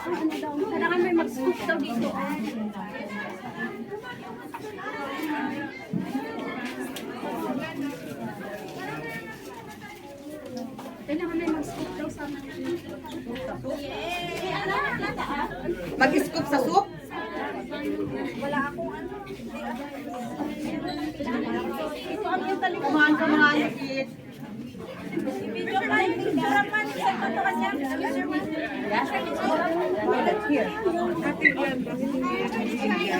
Kailangan may mag-scoop daw dito. Kailangan may mag-scoop daw sa Mag-scoop sa soup? wala akong ano. Ito ang yung talikuhan ko mga higit. Video pa yung picture man sa patukan niya. Here.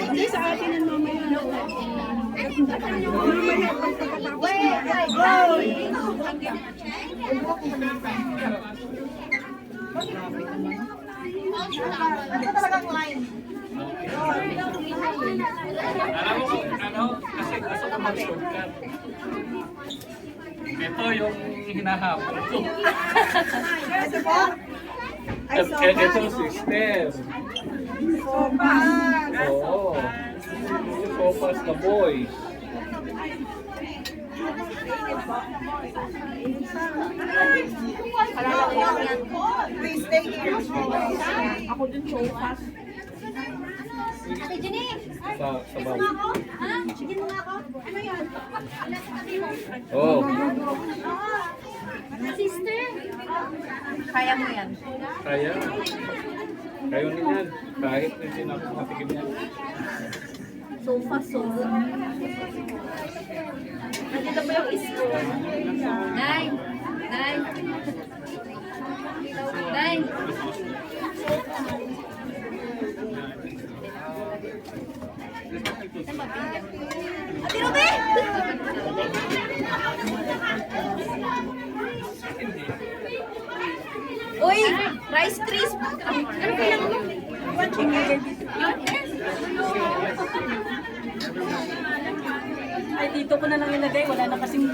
Hindi sa atin ang mamaya. Ito talagang line. Alam mo kung ano, kasi gusto ko mag-shortcut. Ito yung hinahabol ko. Ito po? Ay, Ito sister. Sopas. Oo. Sopas na boys. Please stay here. Ako dun sopas. Ate Jenny! Sa bawah. Ako? Ha? Sige mo nga ako. Ano yun? Oh. Sister! Kaya mo yan. Kaya. Kayo niyan. Kahit hindi na ako matikim yan. Sofa, sofa. Nandito pa yung isko. Nay! Nay! Nay! Ate Ruby! Uy! Rice crisp! Ano kailangan mo? Ay, dito ko na lang ilagay. Wala na kasing...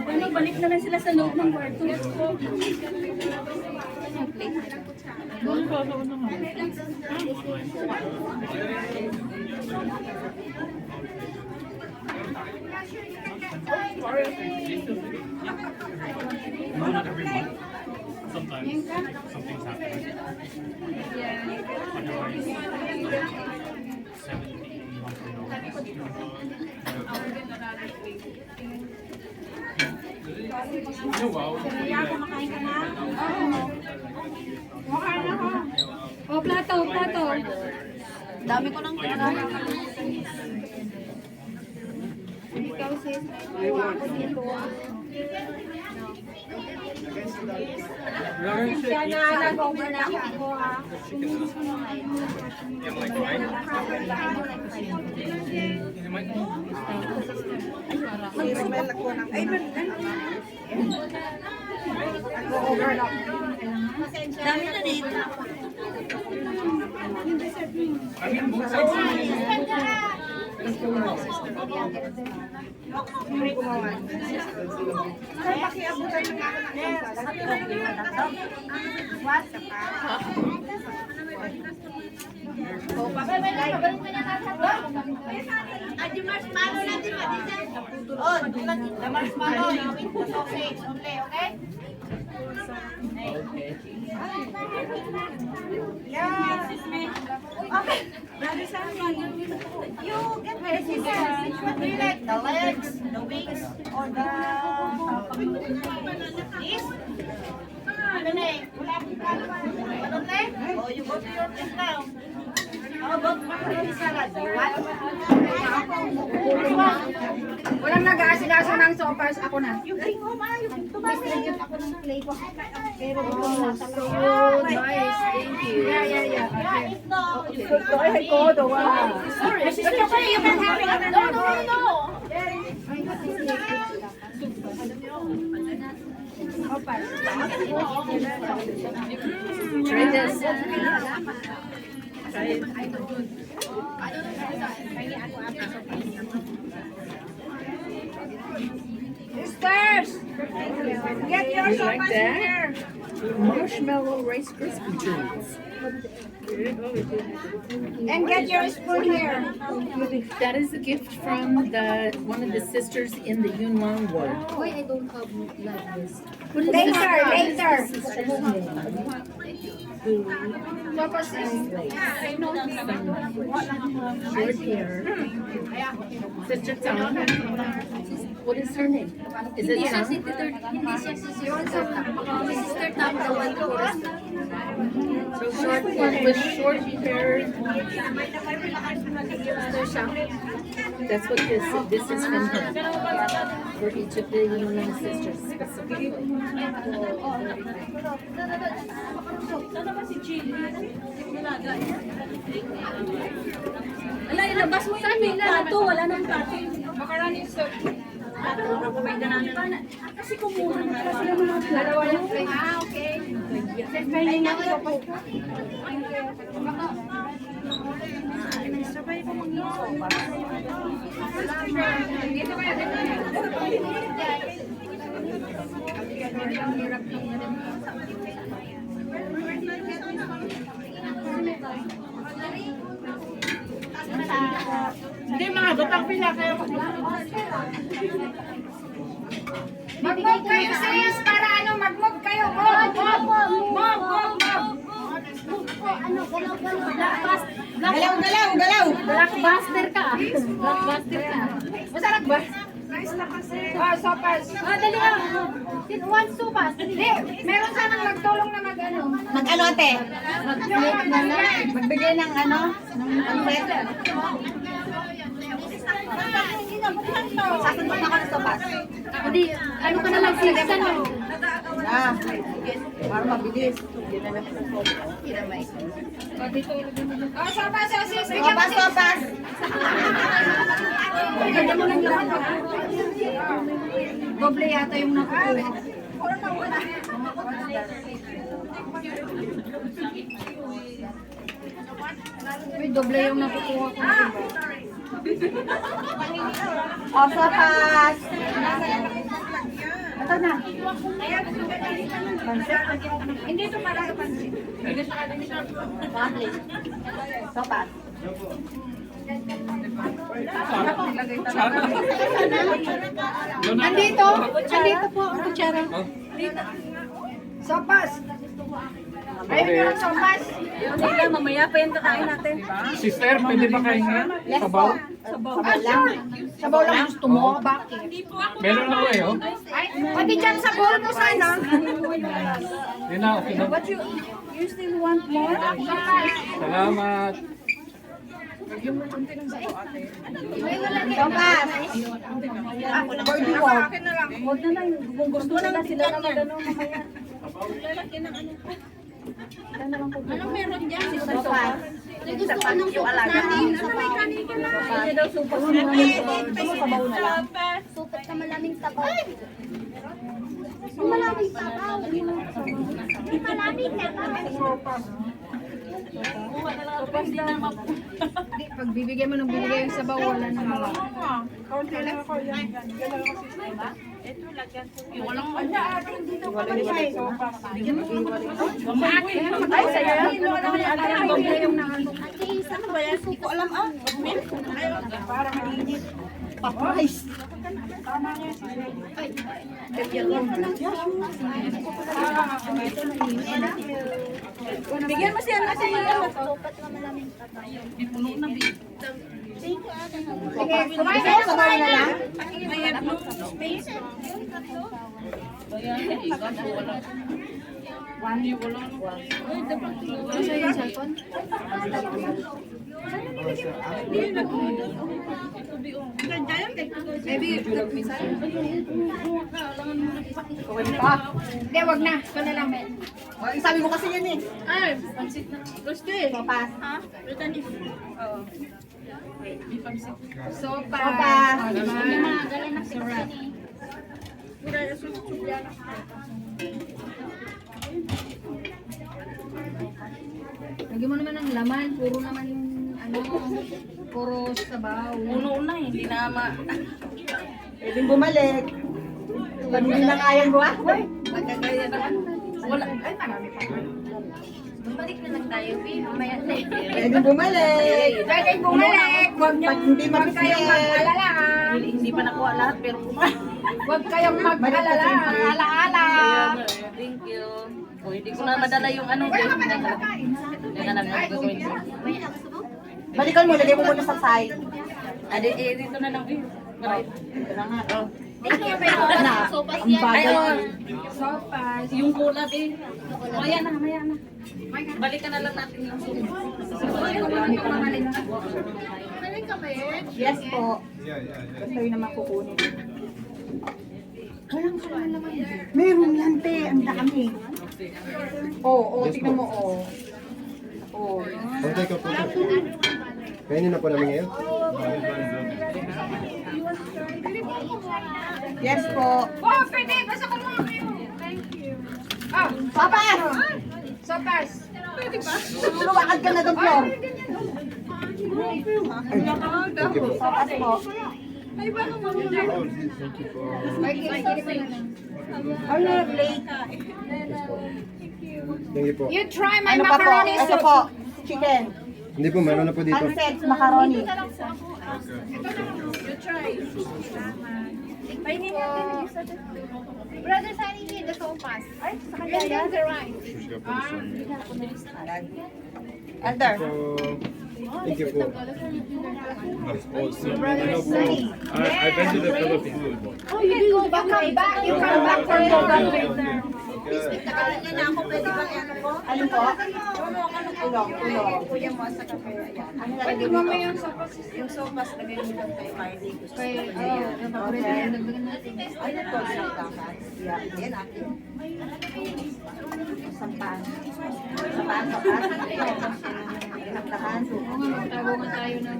Ano, balik na lang sila sa loob ng kwarto. Not every month. Sometimes something's happening. Otherwise, 70 monthly notice. Wow. Kumakain ka na? Oo. Kumakain na ako. O, plato, plato. Dami ko nang kailangan. Ikaw sis, ako dito. Kaya na nag-over na ako ha. You like mine? You like Mag-smell ako ng... Ay, nag-overlap. Dami na dito. I mean, both sides. Sir, pakiabutan yung ako ng What? Adi marshmallow natin ba? Oh, the marshmallow, you eat the sausage only, okay? Yeah. Okay. You get very serious. What do you like? The legs, the wings, or the... This? Ano na eh? Wala akong kalaman. Ano na eh? Oh, you go to your place now. How about macaroni salad? You want? Walang nag-aasikaso ng sopas. Ako na. You bring home ah. You bring to back. Ako ng play ko. Pero ito So nice. Thank you. Yeah. Yeah, if no, you Ay, ko, dawa. Sorry, it's okay. You can have it. No. Sisters, get your sopas here. Marshmallow Rice Krispie treats. And get your spoon here. That is a gift from one of the sisters in the Yunnan ward. Why I don't have like this? Later. Sister's name. Tapos Short hair. Sister Tang. What is her name? Is it Hindi siya Tang? hindi siya si Sister Tam. Si Sister Tam, the one who was Short hair with short hair. Sister siya. That's what this is from her. For each of the Yunnan sisters specifically. Wala, ilabas mo yung plato. Wala nang plato. Kasi kumuha na pala sila ng mga plato. okay. Hindi, mga batang pila kayo. Mag-move kayo sis, para ano, mag-move kayo. Move. Galaw. Blockbuster ka. Blockbuster ka. Masarap ba? Nice na kasi. Sopas. Dali ka. One sopas. Hindi, meron sanang magtulong na mag-ano. Mag-ano ate? Mag-plate na lang. Magbigay ng ano, ng plate. Sasunod na ka ng sopas. Hindi, ano ka na lang silasan mo? Para mabilis. Sopas, sis. Bigyan mo sopas. Bigyan mo ng laman. Doble yata yung nakukuha. Uy, doble yung nakukuha ko. Sopas. Ito na. Hindi ito para sa pansit. Sopas. Nandito po ang kutsara. Sopas. Ayun yung sopas. Hindi, mamaya pa yung kakain natin. Sister, pwede ba kayo nga? Sabaw? Sabaw lang. Sabaw lang gusto mo. Bakit? Meron na kayo? Ay, pati dyan sa bowl mo sana. Yun na, okay na. You still want more? Salamat. Sopas. Pwede mo. Huwag na lang. Kung gusto nila sila na mag-ano mamaya. Anong meron dyan? Sopas. Gusto ko ng sopas natin. Hindi daw supas mo naman. Sabaw na lang. Sopas na malaming sabaw. Malaming sabaw. Malaming sabaw. Hindi, pag bibigyan mo ng bibigay yung sabaw, wala na mga. Ay, sa'yo yan. Doble yung nakano. Ano ba yan? Hindi ko alam ah. Para mainit. Papais. Bigyan mo siya kasi Sopas na malaming sabaw. Sige, kumain kayo, sabaw na lang. Ano yung cellphone? Hindi, wag na. Ito na lang. Sabi mo kasi yan eh. Ay, pansit na. Gusto eh. Sopas. Ha? Ritanis. Oo. Sopas. Yung mga galing na pizza ni. Lagyan mo naman ng laman. Puro naman yung ano. Puro sabaw. Una eh. Hindi na Pwedeng bumalik. Pag hindi na kaya mo ah. Magkagaya naman. Wala. Ay, marami pa. Bumalik na lang tayo, babe. Mamaya na. Pwede bumalik. Pwede bumalik. Huwag niyo, Hindi huwag kayong mag-alala. Hindi pa nakuha lahat pero Huwag kayong mag-alala. Alaala. Thank you. O, hindi ko na madala yung ano. Wala ka pa nang kakain. Yan na lang ang gagawin ko. Mamaya na, gusto mo? Balikan mo, lagay mo muna sa side. Dito na lang. Right. Thank you, babe. Na, Sopas ang yan. bagay. Sopas. Yung kulad eh. Maya na, maya na. Balikan na lang natin yung Yes po. Gusto yun naman kukunin. Meron yan, te. Ang dami. Oo, tignan mo, Oo. Okay ka po. Kainin na po namin ngayon. Yes po. Oh, pwede. Basta ko mga kayo. Thank you. Ah, Papa! sopas. Lumakad ka na doon, Flor. Thank you po. Sopas po. Ay, ba naman yun? Ay, kinikilig ko na lang. Ano, plate? Thank you po. You try my Ano pa po? macaroni Ito soup. po. Chicken. Hindi po, meron na po dito. Pancit, macaroni. Painin natin yung isa. Brother, saan hindi? The sopas. Ay, sa kanya yan. The rice. Elder. Thank you po. I've been to the Philippines. Oh, you go back. You come back from Bogota. Ano po? Tulong, tulong. Pwede mo may yung sopas. Yung sopas, lagay mo doon kay Marley. Gusto Kay, ko yung paborito yung dagdagan natin. Ay, ito, isang takas. Yeah, yan akin. Sampaan. Sampaan, Pinagtahan. Oo nga, magtagungan tayo ng...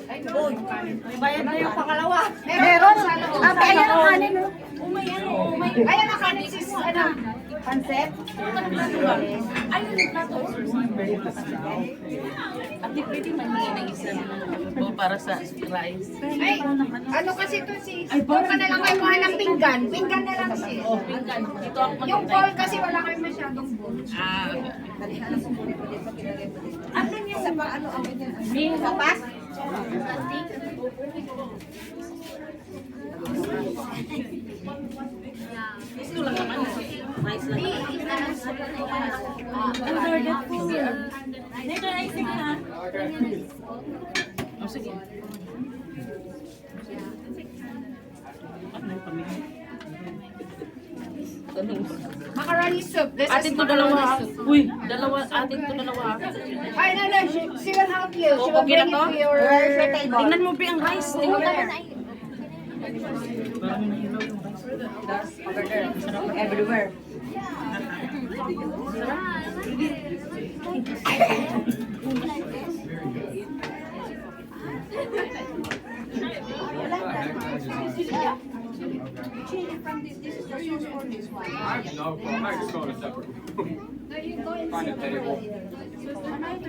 Ay, no, yung kanin. Bayad na yung pangalawa. Meron! Ayan ang kanin, no? Ayan ang kanin, sis. Ano? Pancet? Ate, pwede manhingi ng isa para sa rice. Ay, ano kasi ito, sis? Huwag ka na lang kayo kuha ng pinggan. Pinggan na lang, sis. Oh, pinggan. Ito ako Yung bowl kasi wala kayo masyadong bowl. Asan yung sa ano ang ganyan? May sapas? Ito lang naman. Rice lang. Oh, sige. Macaroni soup. This Atin is to dalawa. macaroni soup. Uy, dalawa. Atin to dalawa. Ay, no, she will help you. She will Okay na bring to? it to your... Where's your table? Tingnan mo pa ang rice. Over there. Everywhere.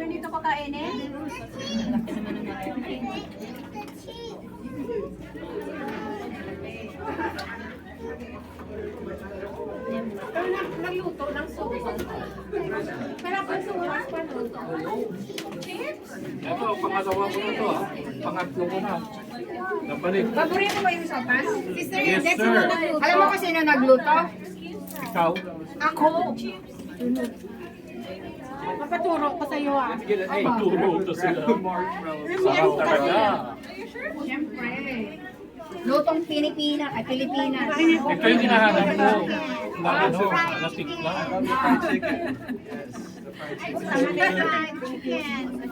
Dito ko kainin? Nagluto ng sopa. Pero kung sumas pa luto. Ito, pangalawa ko na to. Pangatlo ko na. Nabalik. Paborito mo yung sopas? Sister, Yes, that's sir. yung nagluto. Alam mo kung sino nagluto? Ikaw? Ako. Papaturo ko sa iyo ah. Paturo to sila. Sarap talaga. Siyempre. Lutong Pilipinas. Ay, Pilipinas. Ito yung hinahanap ko. Na ano, na tikla.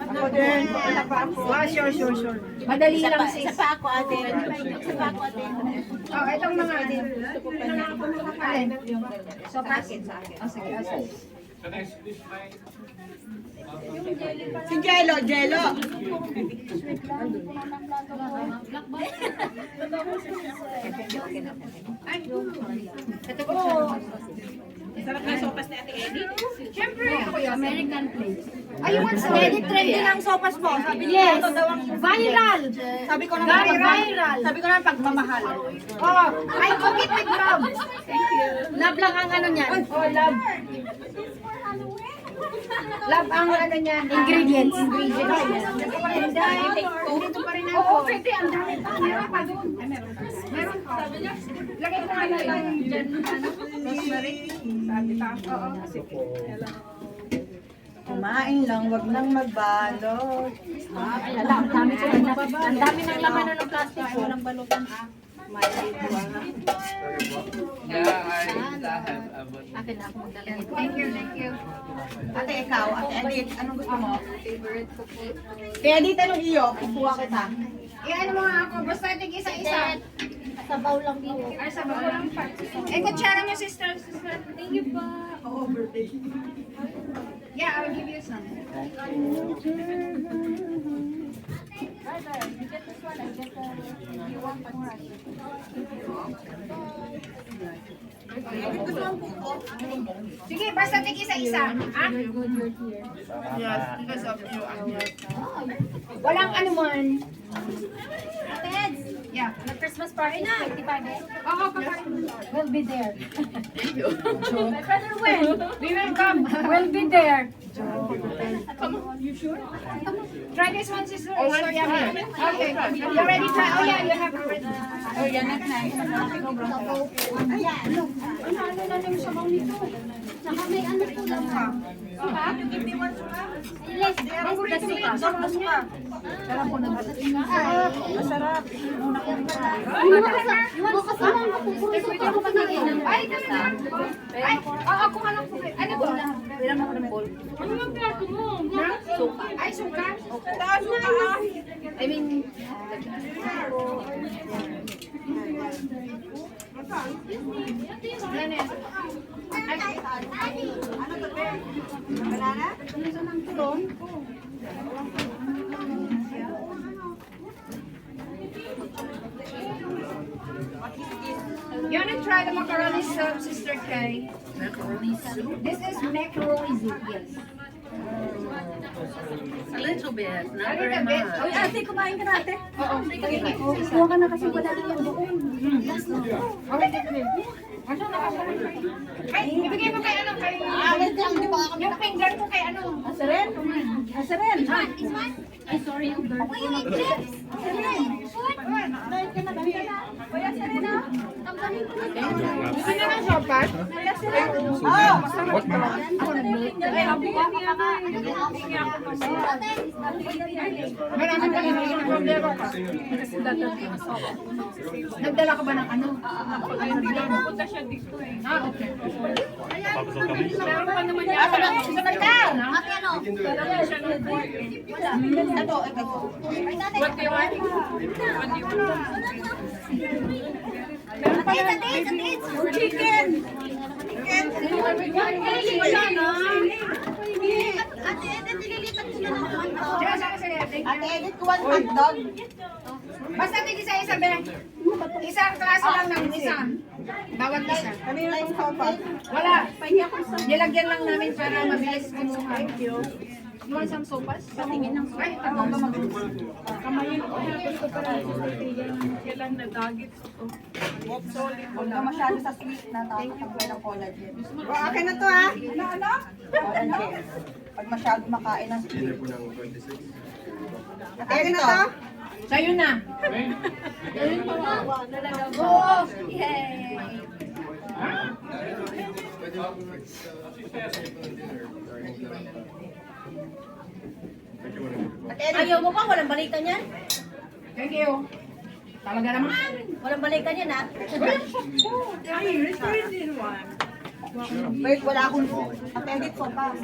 Ako din. Wala pa ako. Sure. Madali lang sis. Isa pa ako ate. Isa pa ako ate. Oh, itong mga alin? So, packet sa akin. Oh, sige, sige. Can I split my... Si Jello, Jello. Ito po. Sarap na sopas ni Ate Eddie. Siyempre, ako yung American place. Edit trending ang sopas mo. Sabi niya, ito daw ang viral. Sabi ko naman, viral. Sabi ko naman, pagmamahal. Oh, I cook it with love. Thank you. Love lang ang ano niyan. Oh, love. Love ang ano niyan. Ingredients. Dito pa rin ako. Oo, pwede. Ang dami pa. Meron pa doon. Meron pa. Lagay ko nga lang dyan. Rosemary. Sabi ta. Oo. Kumain lang, wag nang magbalot. Ang dami ng laman ng plastic. Walang balutan. Akin na ako magdala. Thank you. Ate, ikaw, Ate Edith, anong gusto mo? Favorite ko po. Kaya Edith, anong iyo? Kukuha kita. Ano mo nga ako, basta tig isa-isa. Sabaw lang po. Ay, sabaw lang pa. Eh, kutsara mo, sister. Thank you po. Oo, birthday. Yeah, I'll give you some. Sige, basta tig isa-isa. Ha? Yes, because of you. Walang ano man. Yeah. Christmas party na. 55 eh. Oo, kakain. We'll be there. Brother Wen, we will come. We'll be there. Try this one, sister. It's so yummy. Okay, you ready? Try. Oh yeah, you have already. Oh, yan na na. Saka may ano po lang ha. You give me one suka? Let's suka. Suka. Sarap po naman. Masarap. Bukas na lang ako. Puro suka ako pagkain. Ay, kami na. Ay, ako nga lang po. Ano ba? Bilang ako ng bowl. Ano yung plato mo? Suka. Ay, suka? Taas suka. I mean, Ano to, be? Banana? You wanna try the macaroni soup, Sister Kay? macaroni soup. This is macaroni soup, yes. A little bit, not A very little bit. much. Oh, yeah. Ate, kumain ka na, ate. Oo, sige. Kuha ka na kasi wala din yan doon. Okay, sige. Ay, ibigay mo kay ano, kay... Wait lang, di ba ako? Yung finger ko kay ano. Asaren? Asaren? Ay, sorry, yung dirt. Gusto niyo ng sopas? Oh! Marami pa rin yung problema ka. Nagdala ka ba ng ano? Ay, hindi na. Pupunta siya dito eh. Ah, okay. Meron pa naman yan. Ito. What do you want? What do you want? Meron pa yan. Chicken! Wala na. Ate Edith, nililipat ko na naman to. Sige. Thank you. Ate Edith, kuwan hotdog. Basta tig isa-isa, be. Isang klase lang ng isa. Bawat isa. Kami na yung sopas. Wala. Nilagyan lang namin para mabilis kumuha. Thank you. You want some sopas? Patingin ng sopas. Ay, ito ba mabilis? Kamayin ko. Gusto para kailan na dagit. Huwag ka masyado sa sweet na tapos pag ng collagen. Okay na to, ha? Ano? Pag masyado makain ng sweet. Dinner po ng 26. Okay na to? Sa'yo na. Oo! Yay! Ayaw mo pa, walang balikan yan. Thank you. Talaga naman. Walang balikan yan, ha? Wait, wala akong appendix ko pa.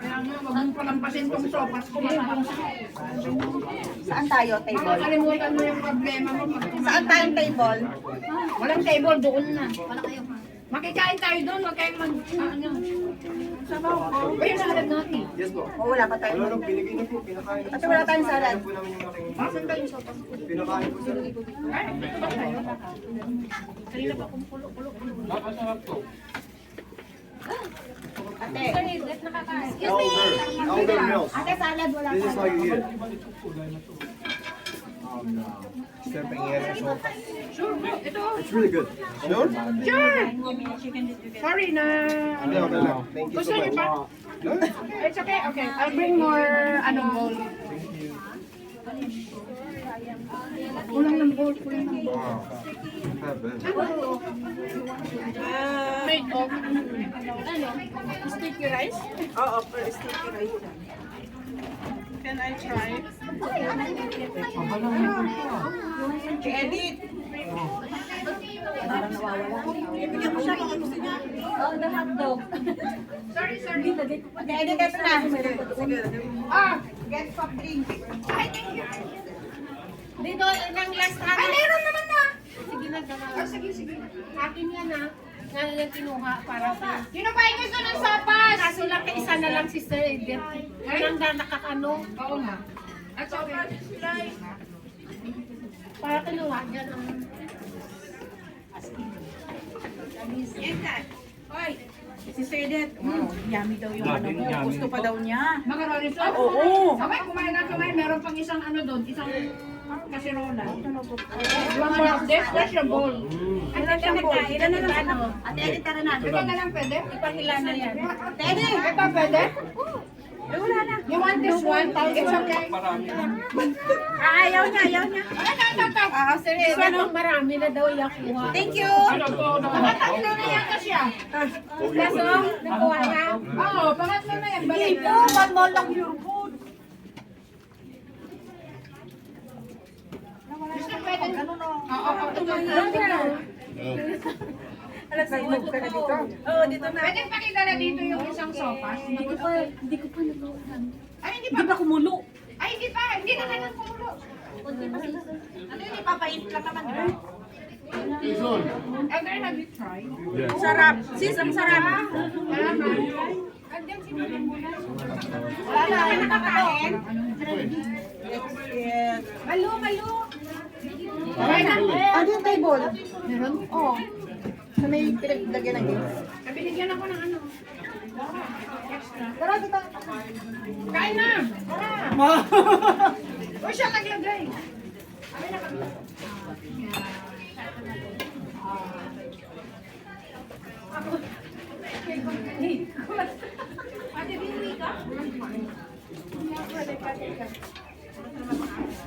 Kaya nga, wag mong palampasin tong sopas ko. Saan tayo, table? Makakalimutan mo yung problema mo. Saan tayong table? Walang table, doon na. Wala kayo. Makikain tayo doon, wag kayong mag... Ano? Sabaw ko. Ayun na agad natin. Yes po. O, wala pa tayo. Wala nang binigay na po. Pinakain na po. Ate, wala tayong salad. Pinakain po namin yung aking... Asan tayo yung sopas? Pinakain po sir. Ay, ito ba tayo? Napasarap to. Elder Mills. Ate, salad, wala This is how you eat it. Sir, pangyayon sa sopa. Sure, ito. It's really good. Sure? Sure. Sorry na. Okay, okay lang. Thank you Gusto so niyo much. pa? It's okay, okay. I'll bring more, bowl. Kulang ng bowl, kulang ng bowl. Wow. Have it. Made of, sticky rice? Oo, pero sticky rice yan. Can I try? Edit! Ibigyan ko siya kung gusto niya. Oh, the hotdog. Sorry. Edit ito na. Get soft drink. Dito, ng last ano. Ay, meron naman na. Sige na, dalawa. Sige. Akin yan na. Nga yung kinuha para sa... Sino pa yung gusto ng sopas? Kaso lang, isa na lang Sister Edith. Ngayon na nakakano. Oo nga. That's okay. Para kinuha dyan ang... Hoy, si Sir Edith. Yummy daw yung ano mo. Yummy. Gusto pa daw niya. Macaroni sauce? Oo. Okay, kumain na kumain. Meron pang isang doon. Isang kasirola. One more of this. That's your bowl. Ilan na lang ano? Ate, edit ka na. Ito na lang pwede? Ilan na yan? Pwede. Ito pwede? Wala na. You want this one? It's okay. Ayaw niya. Ah, Sir Edith, ang marami na daw yung kuha. Thank you. Pangatlo na yan kasi Kaso, nakuha na. Oo, pangatlo na yan. Balik Ito, one more lang your food. Gusto pwede. Oo, Alam sa move ka na dito. Oo, dito na. Pwede pakidala dito yung isang sopas. Hindi ko pa naluhan. Ay, hindi Di pa. ba kumulo? Ay, hindi pa. Hindi na kailangan kumulo. Ano yun, ipapait lang naman, di ba? Elder, have you tried? Yes. Sarap. Sis, ang sarap. Wala na, ay nakakain. Malo. Okay na. Ano yung table? Meron? Oo. Sa may pinaglagyan ng games. Binigyan ako ng ano. Tara, dito. Kain na! O siya naglagay.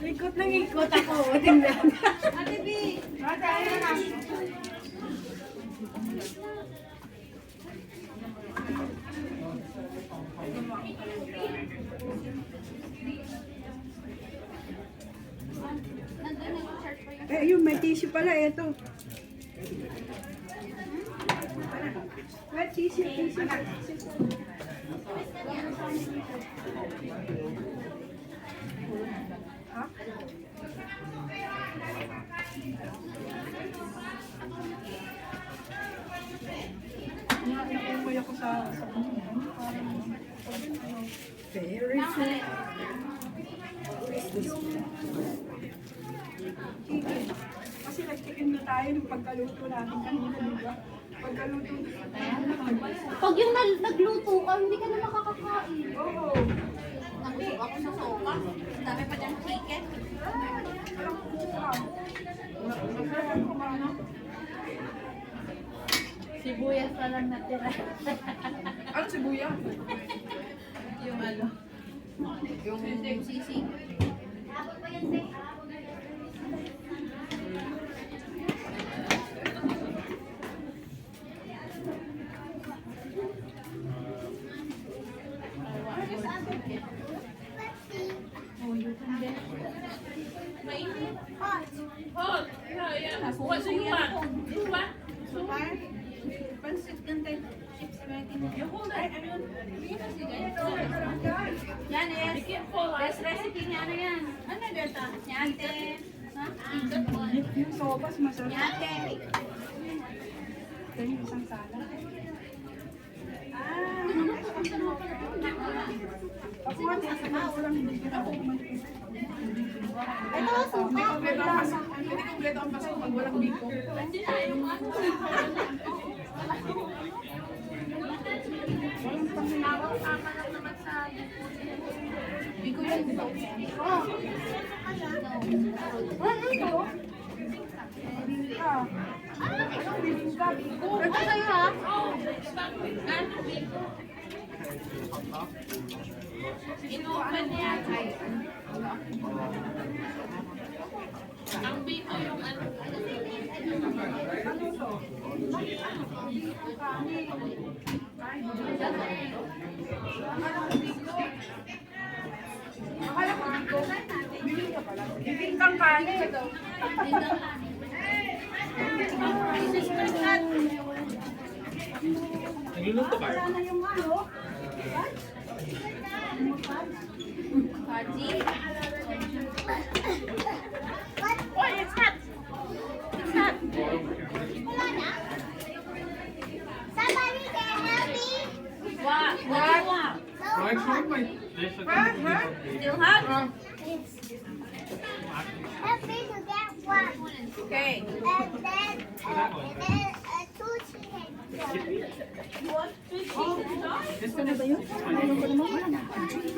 Ikot ng ikot ako. Tingnan. Ate B. Eh, yung may tissue pala, eto. May tissue. Nakukuya ko sa Very sweet. Kasi nagtikim na tayo ng pagkaluto natin kanina, di ba? Pagkaluto Pag yung nagluto ka, hindi ka na makakakain. Oo. Nabusog ako sa sopa. Dami pa dyan chicken. Sibuyas pa lang natira. Ano sibuyas? Yung ano. Yung sisig. Pansit gantay. Chips ready. Yan is. Best recipe niya ano yan. Ano dito? Nyate. Ha? Yung sopas masarap. Nyate. Ito yung isang salad. Ako nga, tinasama ko lang hindi ko na ako kumain. Ito, suka. Hindi kompleto ang pasok pag walang biko. Ito sa'yo ha? Inopen niya. Ang biko yung ano. Bibing kang kanin. Nagluluto ba? Somebody can help me. What? What do you want? Right, sure, wait. Still hot? Help me to get one. Okay. And then two chicken. What? 2 chicken? Gusto na ba yun? Ano ko naman? Wala na.